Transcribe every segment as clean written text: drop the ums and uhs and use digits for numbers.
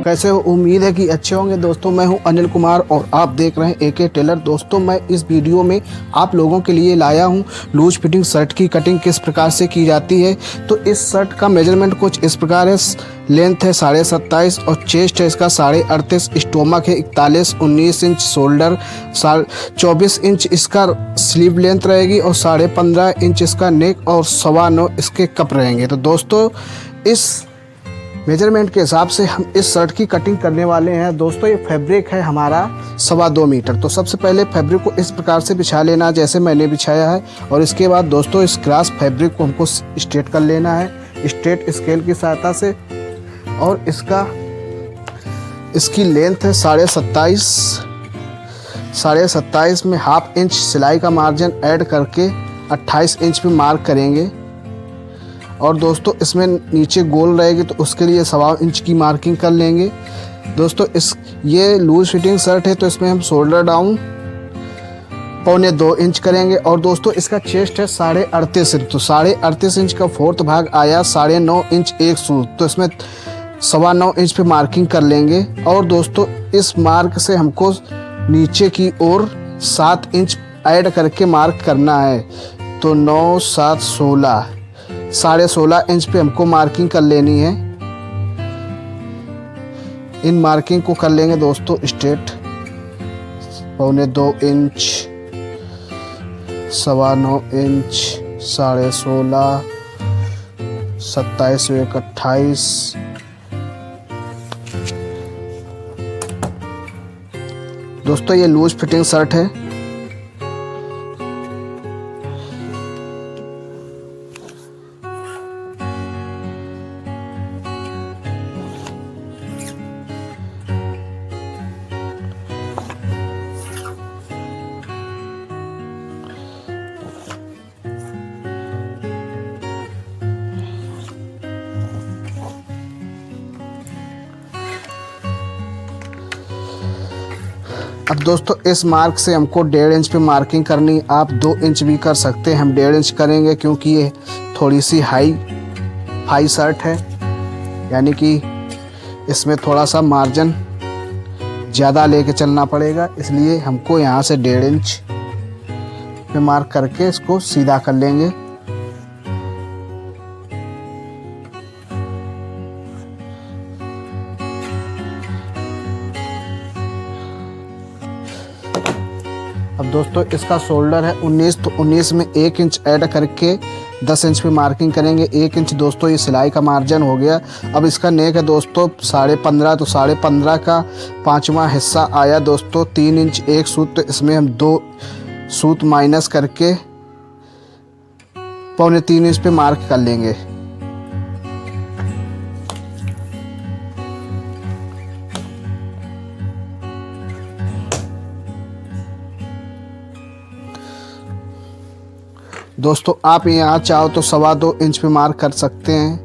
कैसे हो? उम्मीद है कि अच्छे होंगे। दोस्तों मैं हूं अनिल कुमार और आप देख रहे हैं एके टेलर। दोस्तों मैं इस वीडियो में आप लोगों के लिए लाया हूं लूज फिटिंग शर्ट की कटिंग किस प्रकार से की जाती है। तो इस शर्ट का मेजरमेंट कुछ इस प्रकार है। लेंथ है 27.5 और चेस्ट है इसका 38.5, स्टोमक है 41, 19 इंच शोल्डर, 24 इंच इसका स्लीव लेंथ रहेगी और 15.5 इंच इसका नेक और 9.25 इसके कप रहेंगे। तो दोस्तों इस मेजरमेंट के हिसाब से हम इस शर्ट की कटिंग करने वाले हैं। दोस्तों ये फैब्रिक है हमारा 2.25 मीटर। तो सबसे पहले फैब्रिक को इस प्रकार से बिछा लेना जैसे मैंने बिछाया है, और इसके बाद दोस्तों इस क्रॉस फैब्रिक को हमको स्ट्रेट कर लेना है स्ट्रेट स्केल की सहायता से। और इसकी लेंथ है 27.5 में 1/2 इंच सिलाई का मार्जिन ऐड करके 28 इंच पे मार्क करेंगे। और दोस्तों इसमें नीचे गोल रहेगी तो उसके लिए 1.25 इंच की मार्किंग कर लेंगे। दोस्तों ये लूज फिटिंग शर्ट है तो इसमें हम शोल्डर डाउन 1.25 इंच करेंगे। और दोस्तों इसका चेस्ट है 38.5 इंच। तो 38.5 इंच का 4th भाग आया 9.5 इंच एक सूत, तो इसमें 9.25 इंच पे मार्किंग कर लेंगे। और दोस्तों इस मार्क से हमको नीचे की ओर 7 इंच ऐड करके मार्क करना है। तो 9, 7, 16, 16.5 इंच पे हमको मार्किंग कर लेनी है। इन मार्किंग को कर लेंगे दोस्तों स्ट्रेट 2.25 इंच, 9.25 इंच, 16.5, 27, 28। दोस्तों ये लूज फिटिंग शर्ट है। अब दोस्तों इस मार्क से हमको 1.5 इंच पे मार्किंग करनी। आप 2 इंच भी कर सकते हैं, हम 1.5 इंच करेंगे क्योंकि ये थोड़ी सी हाई शर्ट है, यानी कि इसमें थोड़ा सा मार्जिन ज़्यादा लेके चलना पड़ेगा, इसलिए हमको यहाँ से 1.5 इंच पे मार्क करके इसको सीधा कर लेंगे। अब दोस्तों इसका शोल्डर है 19, तो 19 में 1 इंच ऐड करके 10 इंच पे मार्किंग करेंगे। 1 इंच दोस्तों ये सिलाई का मार्जिन हो गया। अब इसका नेक है दोस्तों 15.5, तो 15.5 का 5वां हिस्सा आया दोस्तों 3 इंच एक सूत, तो इसमें हम 2 सूत माइनस करके 3.25 इंच पे मार्क कर लेंगे। दोस्तों आप यहाँ चाहो तो 2.25 इंच पे मार्क कर सकते हैं।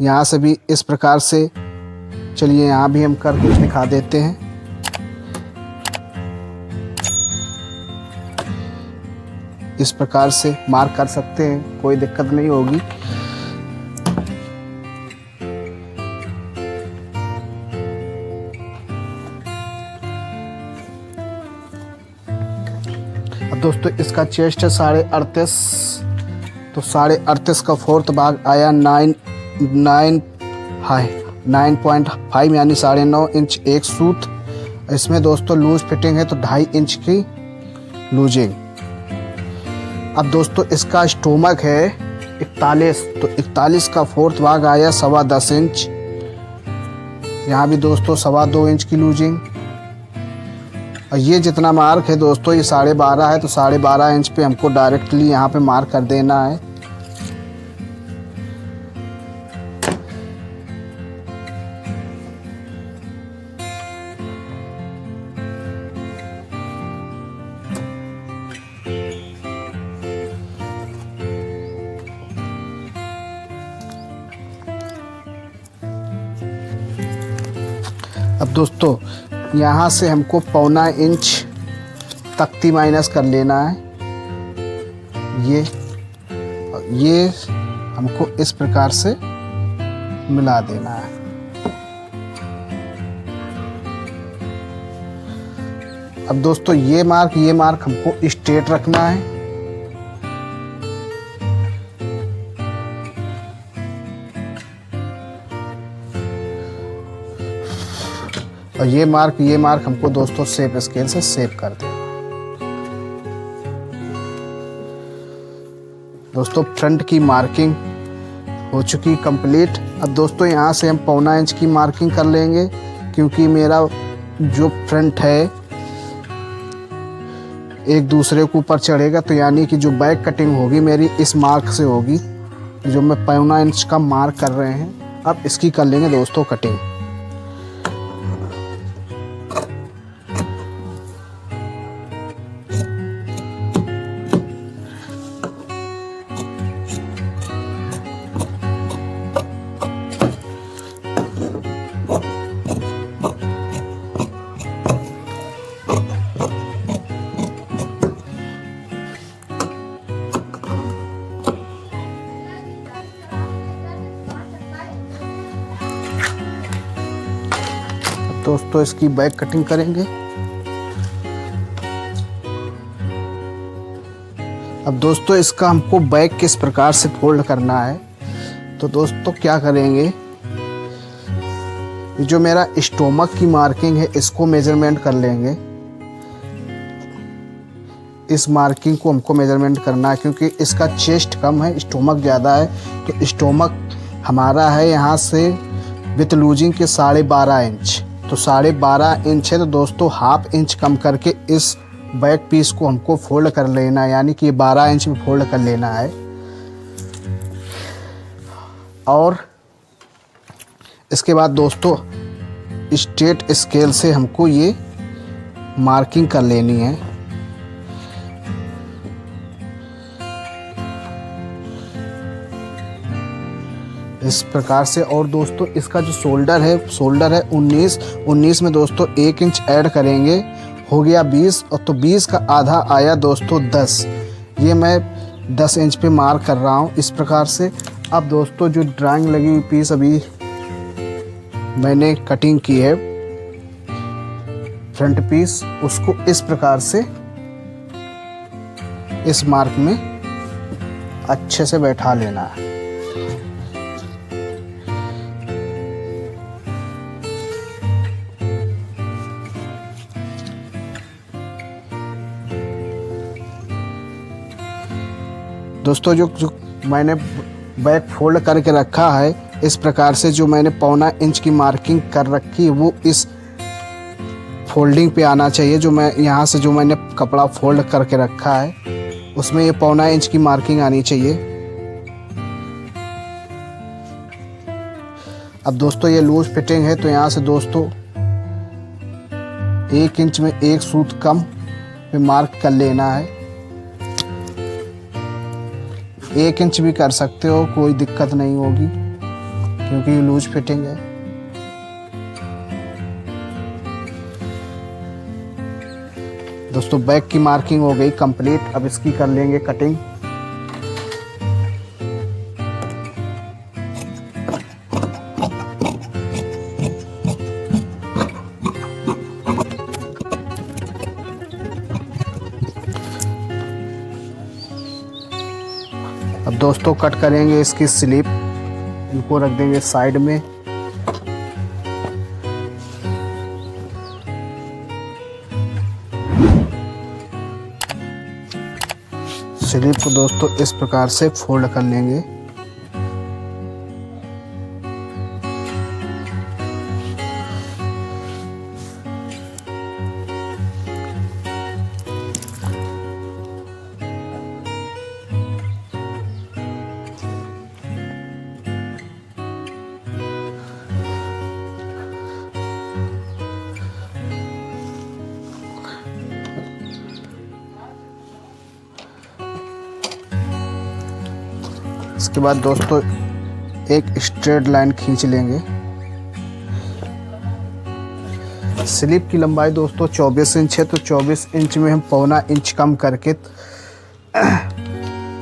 यहाँ से भी इस प्रकार से, चलिए यहाँ भी हम करके दिखा देते हैं। इस प्रकार से मार्क कर सकते हैं, कोई दिक्कत नहीं होगी। अब दोस्तों इसका चेस्ट है 38.5, तो 38.5 का 4th भाग आया 9.5 यानी 9.5 इंच एक सूत। इसमें दोस्तों लूज फिटिंग है तो 2.5 इंच की लूजिंग। अब दोस्तों इसका स्टोमक है 41, तो 41 का 4th भाग आया 10.25 इंच। यहाँ भी दोस्तों 2.25 इंच की लूजिंग। और ये जितना मार्क है दोस्तों ये 12.5 है, तो 12.5 इंच पे हमको डायरेक्टली यहाँ पे मार्क कर देना है। अब दोस्तों यहाँ से हमको 1.25 इंच तख्ती माइनस कर लेना है। ये हमको इस प्रकार से मिला देना है। अब दोस्तों ये मार्क हमको स्ट्रेट रखना है। और ये मार्क हमको दोस्तों शेप स्केल से शेप कर देना। दोस्तों फ्रंट की मार्किंग हो चुकी कंप्लीट। अब दोस्तों यहाँ से हम 1.25 इंच की मार्किंग कर लेंगे, क्योंकि मेरा जो फ्रंट है एक दूसरे के ऊपर चढ़ेगा, तो यानी कि जो बैक कटिंग होगी मेरी इस मार्क से होगी, जो मैं 1.25 इंच का मार्क कर रहे हैं। अब इसकी कर लेंगे दोस्तों कटिंग। दोस्तों इसकी बैक कटिंग करेंगे। अब दोस्तों इसका हमको बैक किस प्रकार से फोल्ड करना है, तो दोस्तों क्या करेंगे, जो मेरा स्टोमक की मार्किंग है इसको मेजरमेंट कर लेंगे। इस मार्किंग को हमको मेजरमेंट करना है, क्योंकि इसका चेस्ट कम है, स्टोमक ज़्यादा है। तो स्टोमक हमारा है यहाँ से विथ लूजिंग के 12.5 इंच, तो 12.5 इंच है। तो दोस्तों 1/2 इंच कम करके इस बैक पीस को हमको फोल्ड कर लेना है, यानी कि 12 इंच में फोल्ड कर लेना है। और इसके बाद दोस्तों स्ट्रेट स्केल से हमको ये मार्किंग कर लेनी है। इस प्रकार से। और दोस्तों इसका जो शोल्डर है 19 में दोस्तों 1 इंच ऐड करेंगे, हो गया 20। और तो 20 का आधा आया दोस्तों 10। ये मैं 10 इंच पे मार्क कर रहा हूँ इस प्रकार से। अब दोस्तों जो ड्राइंग लगी हुई पीस अभी मैंने कटिंग की है फ्रंट पीस, उसको इस प्रकार से इस मार्क में अच्छे से बैठा लेना है। दोस्तों जो मैंने बैक फोल्ड करके रखा है इस प्रकार से, जो मैंने 1.25 इंच की मार्किंग कर रखी है वो इस फोल्डिंग पे आना चाहिए। जो मैं यहाँ से जो मैंने कपड़ा फोल्ड करके रखा है उसमें ये 1.25 इंच की मार्किंग आनी चाहिए। अब दोस्तों ये लूज फिटिंग है, तो यहाँ से दोस्तों 1 इंच में 1 सूत कम पे मार्क कर लेना है। 1 इंच भी कर सकते हो, कोई दिक्कत नहीं होगी, क्योंकि ये लूज फिटिंग है। दोस्तों बैक की मार्किंग हो गई कंप्लीट। अब इसकी कर लेंगे कटिंग। अब दोस्तों कट करेंगे इसकी स्लीप, इनको रख देंगे साइड में। स्लीप को दोस्तों इस प्रकार से फोल्ड कर लेंगे। इसके बाद दोस्तों एक स्ट्रेट लाइन खींच लेंगे। स्लीप की लंबाई दोस्तों 24 इंच है, तो 24 इंच में हम 1.25 इंच कम करके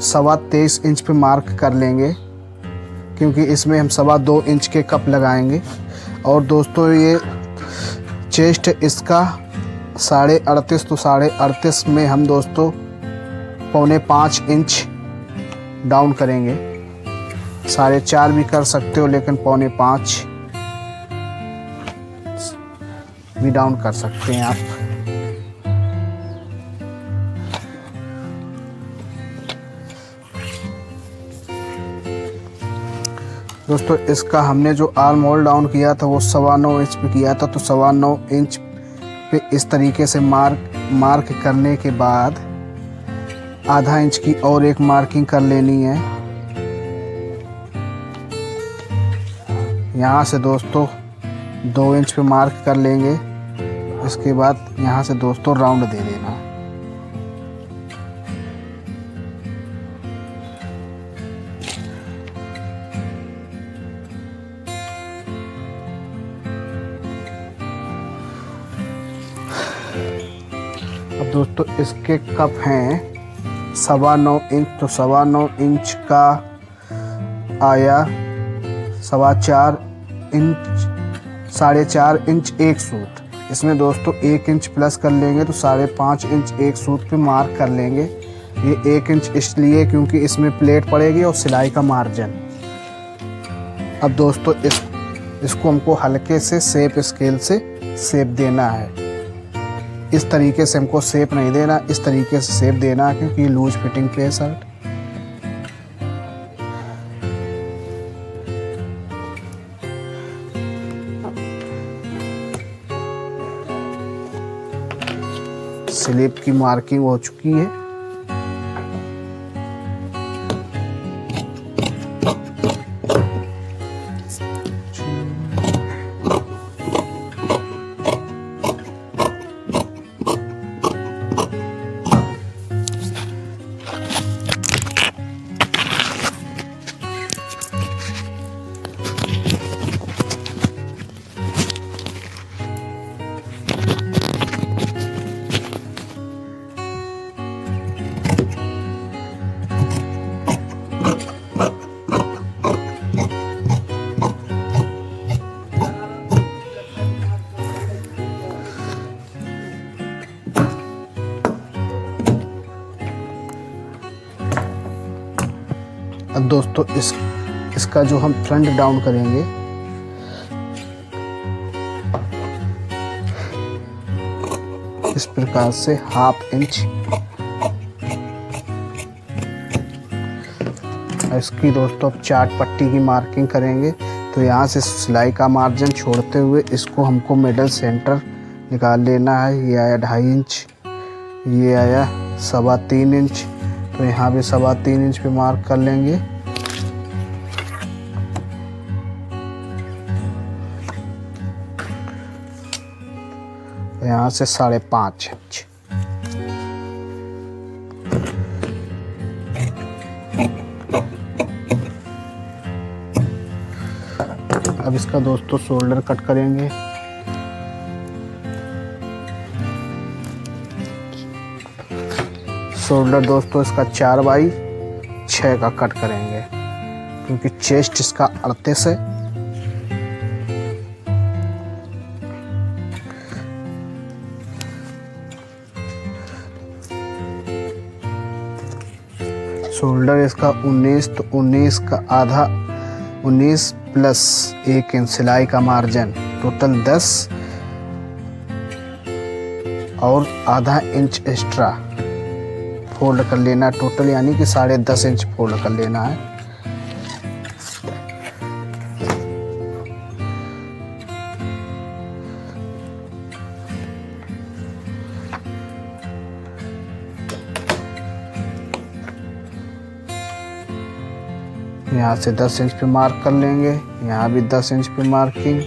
23.25 इंच पे मार्क कर लेंगे, क्योंकि इसमें हम 2.25 इंच के कप लगाएंगे। और दोस्तों ये चेस्ट इसका 38.5 तो 38.5 में हम दोस्तों 4.25 इंच डाउन करेंगे। 4.5 भी कर सकते हो, लेकिन 4.25 भी डाउन कर सकते हैं आप। दोस्तों इसका हमने जो आर्म होल डाउन किया था वो 9.25 इंच पे किया था, तो 9.25 इंच पे इस तरीके से मार्क करने के बाद आधा इंच की और एक मार्किंग कर लेनी है। यहाँ से दोस्तों 2 इंच पे मार्क कर लेंगे। इसके बाद यहाँ से दोस्तों राउंड दे देना। अब दोस्तों इसके कप हैं 9.25 इंच, तो 9.25 इंच का आया 4.25 इंच, 4.5 इंच एक सूत। इसमें दोस्तों 1 इंच प्लस कर लेंगे तो 5.5 इंच एक सूत पे मार्क कर लेंगे। ये 1 इंच इसलिए क्योंकि इसमें प्लेट पड़ेगी और सिलाई का मार्जिन। अब दोस्तों इसको हमको हल्के से शेप स्केल से शेप देना है। इस तरीके से हमको शेप नहीं देना, इस तरीके से शेप देना है क्योंकि लूज फिटिंग पे है शर्ट। स्लीव की मार्किंग हो चुकी है। अब दोस्तों इसका जो हम फ्रंट डाउन करेंगे, इस प्रकार से 1/2 इंच। इसकी दोस्तों अब चार्ट पट्टी की मार्किंग करेंगे, तो यहाँ से सिलाई का मार्जिन छोड़ते हुए इसको हमको मिडल सेंटर निकाल लेना है। ये आया 2.5 इंच, ये आया 3.25 इंच, तो यहाँ भी 3.25 इंच पे मार्क कर लेंगे। यहाँ से 5.5 इंच। अब इसका दोस्तों शोल्डर कट करेंगे। शोल्डर दोस्तों इसका 4/6 का कट करेंगे क्योंकि चेस्ट इसका 38 है। शोल्डर इसका 19, तो 19 का आधा, 19 प्लस 1 इंच सिलाई का मार्जिन, टोटल 10 और आधा इंच एक्स्ट्रा फोल्ड कर लेना टोटल, यानी कि 10.5 इंच फोल्ड कर लेना है। यहाँ से 10 इंच पे मार्क कर लेंगे, यहाँ भी 10 इंच पे मार्किंग।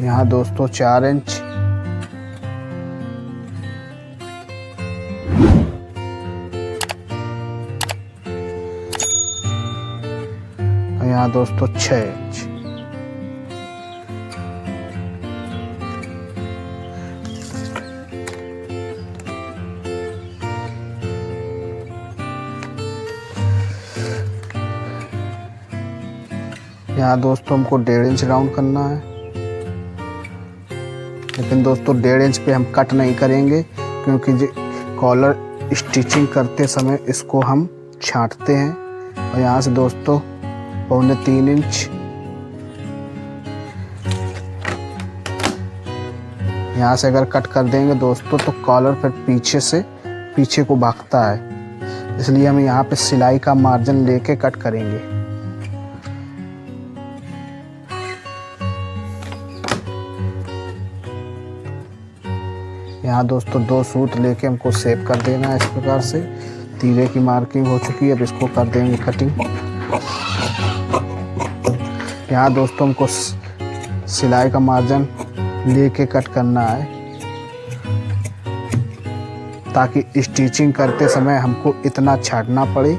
यहाँ दोस्तों 4 इंच, यहाँ दोस्तों 6 इंच। यहाँ दोस्तों हमको 1.5 इंच राउंड करना है, लेकिन दोस्तों 1.5 इंच पे हम कट नहीं करेंगे, क्योंकि कॉलर स्टिचिंग करते समय इसको हम छांटते हैं। और यहाँ से दोस्तों 2.25 इंच यहाँ से अगर कट कर देंगे दोस्तों तो कॉलर फिर पीछे को भागता है, इसलिए हम यहाँ पे सिलाई का मार्जिन लेके कट करेंगे। यहाँ दोस्तों 2 सूत लेके हमको शेप कर देना है। इस प्रकार से तीरे की मार्किंग हो चुकी है, अब इसको कर देंगे कटिंग। यहाँ दोस्तों हमको सिलाई का मार्जिन लेके कट करना है, ताकि स्टिचिंग करते समय हमको इतना छांटना पड़े।